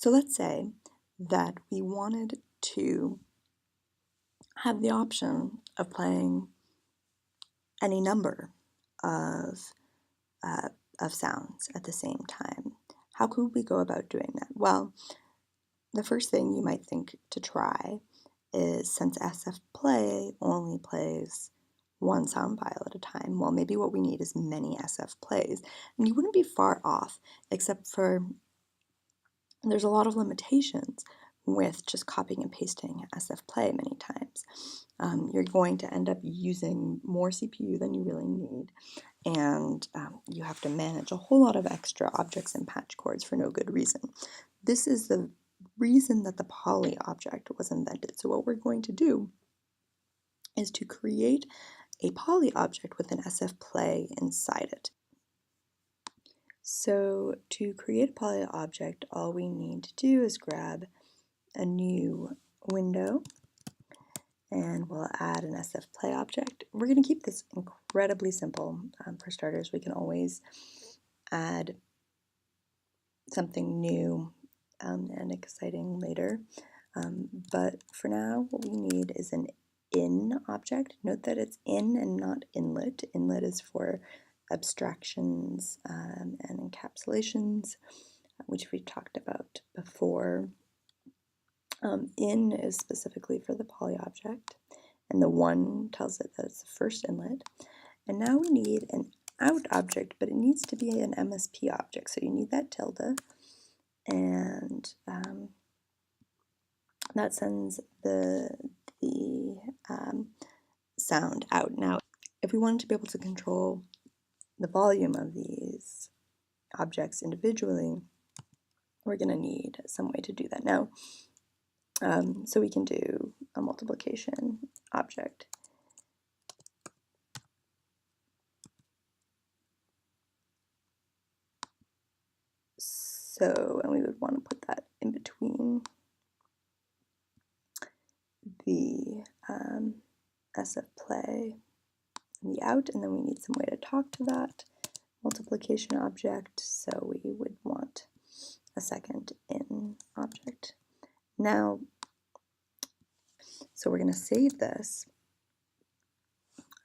So let's say that we wanted to have the option of playing any number of, uh, of sounds at the same time. How could we go about doing that? Well, the first thing you might think to try is, since SF play only plays one sound file at a time, well, maybe what we need is many SF plays. And you wouldn't be far off, except for there's a lot of limitations with just copying and pasting SF play many times. You're going to end up using more CPU than you really need, and you have to manage a whole lot of extra objects and patch cords for no good reason. This is the reason that the poly object was invented. So what we're going to do is to create a poly object with an SF play inside it. So to create a poly object, all we need to do is grab a new window, and we'll add an SF play object. We're going to keep this incredibly simple. For starters, we can always add something new and exciting later. But for now, what we need is an in object. Note that it's in and not inlet. Inlet is for abstractions and encapsulations, which we talked about before. In is specifically for the poly object, and the 1 tells it that it's the first inlet. And now we need an out object, but it needs to be an MSP object, so you need that tilde, and that sends the sound out. Now, if we wanted to be able to control the volume of these objects individually, we're going to need some way to do that. Now, so we can do a multiplication object. So, and we would want to put that in between the SF play and the out, and then we need some way to talk to that multiplication object, so we would want a second in object. Now, so we're going to save this,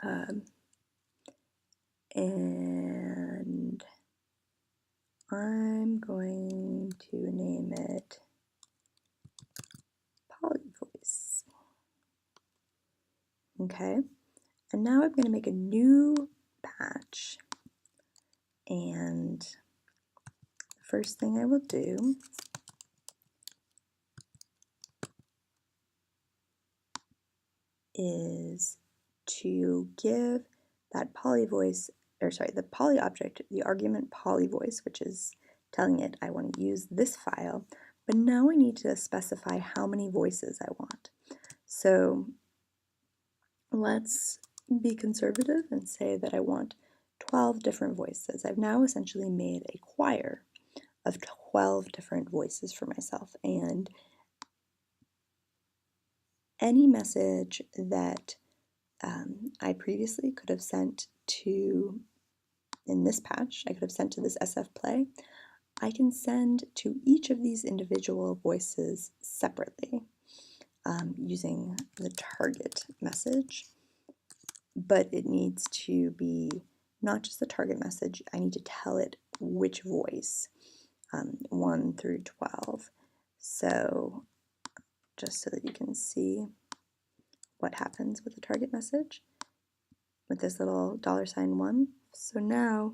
and I'm going to name it polyvoice. Okay, and now I'm going to make a new patch, and the first thing I will do is to give that polyvoice, or sorry, the poly object, the argument polyvoice, which is telling it I want to use this file, but now I need to specify how many voices I want. So let's be conservative and say that I want 12 different voices. I've now essentially made a choir of 12 different voices for myself, and any message that I previously could have sent to, in this patch, I could have sent to this SF play, I can send to each of these individual voices separately using the target message, but it needs to be not just the target message, I need to tell it which voice, 1 through 12. So just so that you can see what happens with the target message with this little $1. So now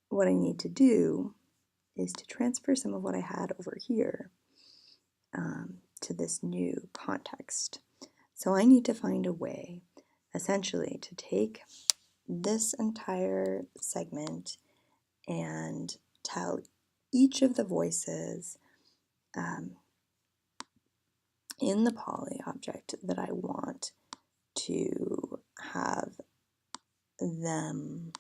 what I need to do is to transfer some of what I had over here to this new context. So I need to find a way essentially to take this entire segment and tell each of the voices in the poly object that I want to have them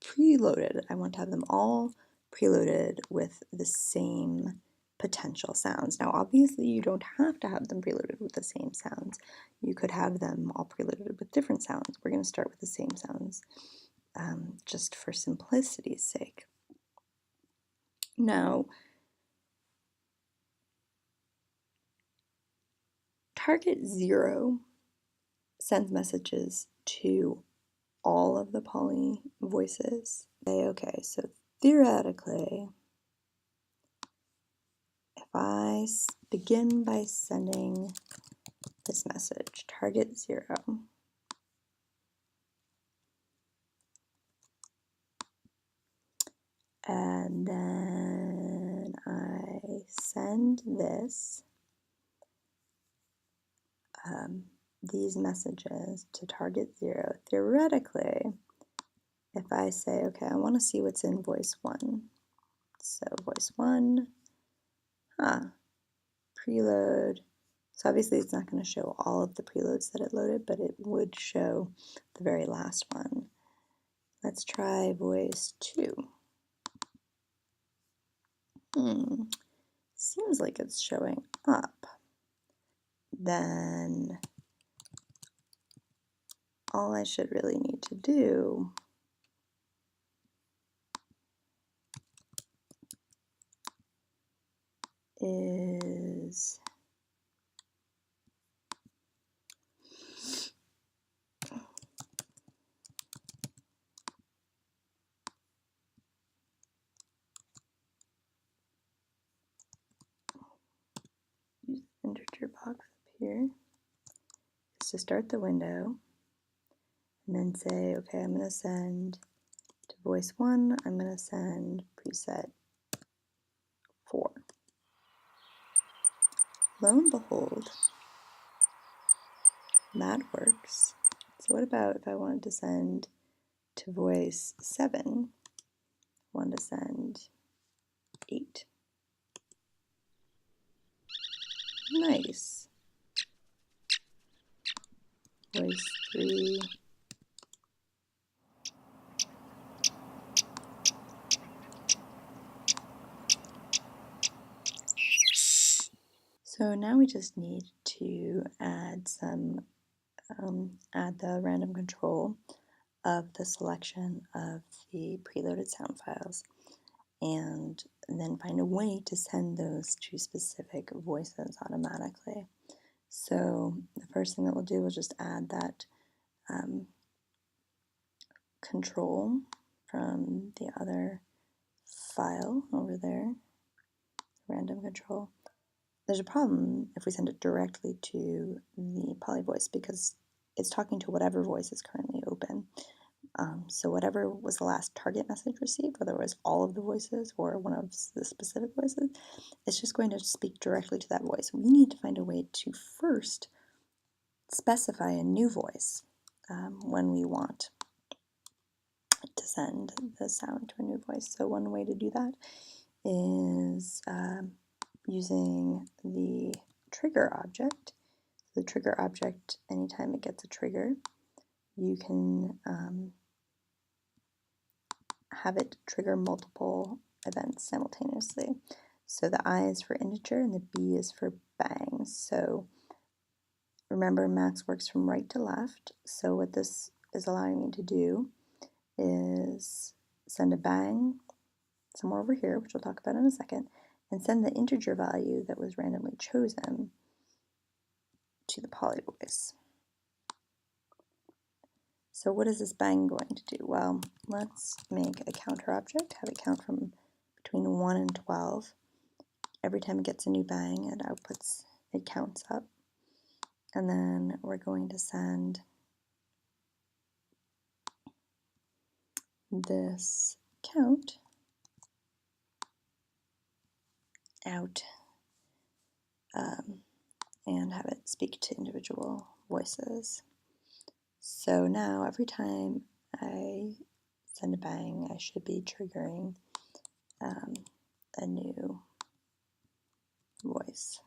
preloaded. I want to have them all preloaded with the same potential sounds. Now, obviously, you don't have to have them preloaded with the same sounds. You could have them all preloaded with different sounds. We're going to start with the same sounds just for simplicity's sake. Now, target 0 sends messages to all of the poly voices. Okay, so theoretically, if I begin by sending this message, target 0, and then I send this, these messages to target 0, theoretically, if I say, okay, I want to see what's in voice 1, so voice 1, preload. So obviously it's not going to show all of the preloads that it loaded, but it would show the very last one. Let's try voice 2. Seems like it's showing up. Then all I should really need to do is use the integer box up here just to start the window, and then say, okay, I'm going to send to voice 1, I'm going to send preset 4. Lo and behold, that works. So what about if I wanted to send to voice 7, I wanted to send 8. Nice. Voice 3. So now we just need to add some, add the random control of the selection of the preloaded sound files, and then find a way to send those to specific voices automatically. So the first thing that we'll do is just add that control from the other file over there, random control. There's a problem if we send it directly to the poly voice because it's talking to whatever voice is currently open. So whatever was the last target message received, whether it was all of the voices or one of the specific voices, it's just going to speak directly to that voice. We need to find a way to first specify a new voice when we want to send the sound to a new voice. So one way to do that is using the trigger object. The trigger object, anytime it gets a trigger, you can have it trigger multiple events simultaneously. So the I is for integer and the B is for bang. So remember, max works from right to left. So what this is allowing me to do is send a bang somewhere over here, which we'll talk about in a second, and send the integer value that was randomly chosen to the poly voice. So what is this bang going to do? Well, let's make a counter object, have it count from between 1 and 12. Every time it gets a new bang, it counts up. And then we're going to send this count out and have it speak to individual voices. So now every time I send a bang, I should be triggering a new voice.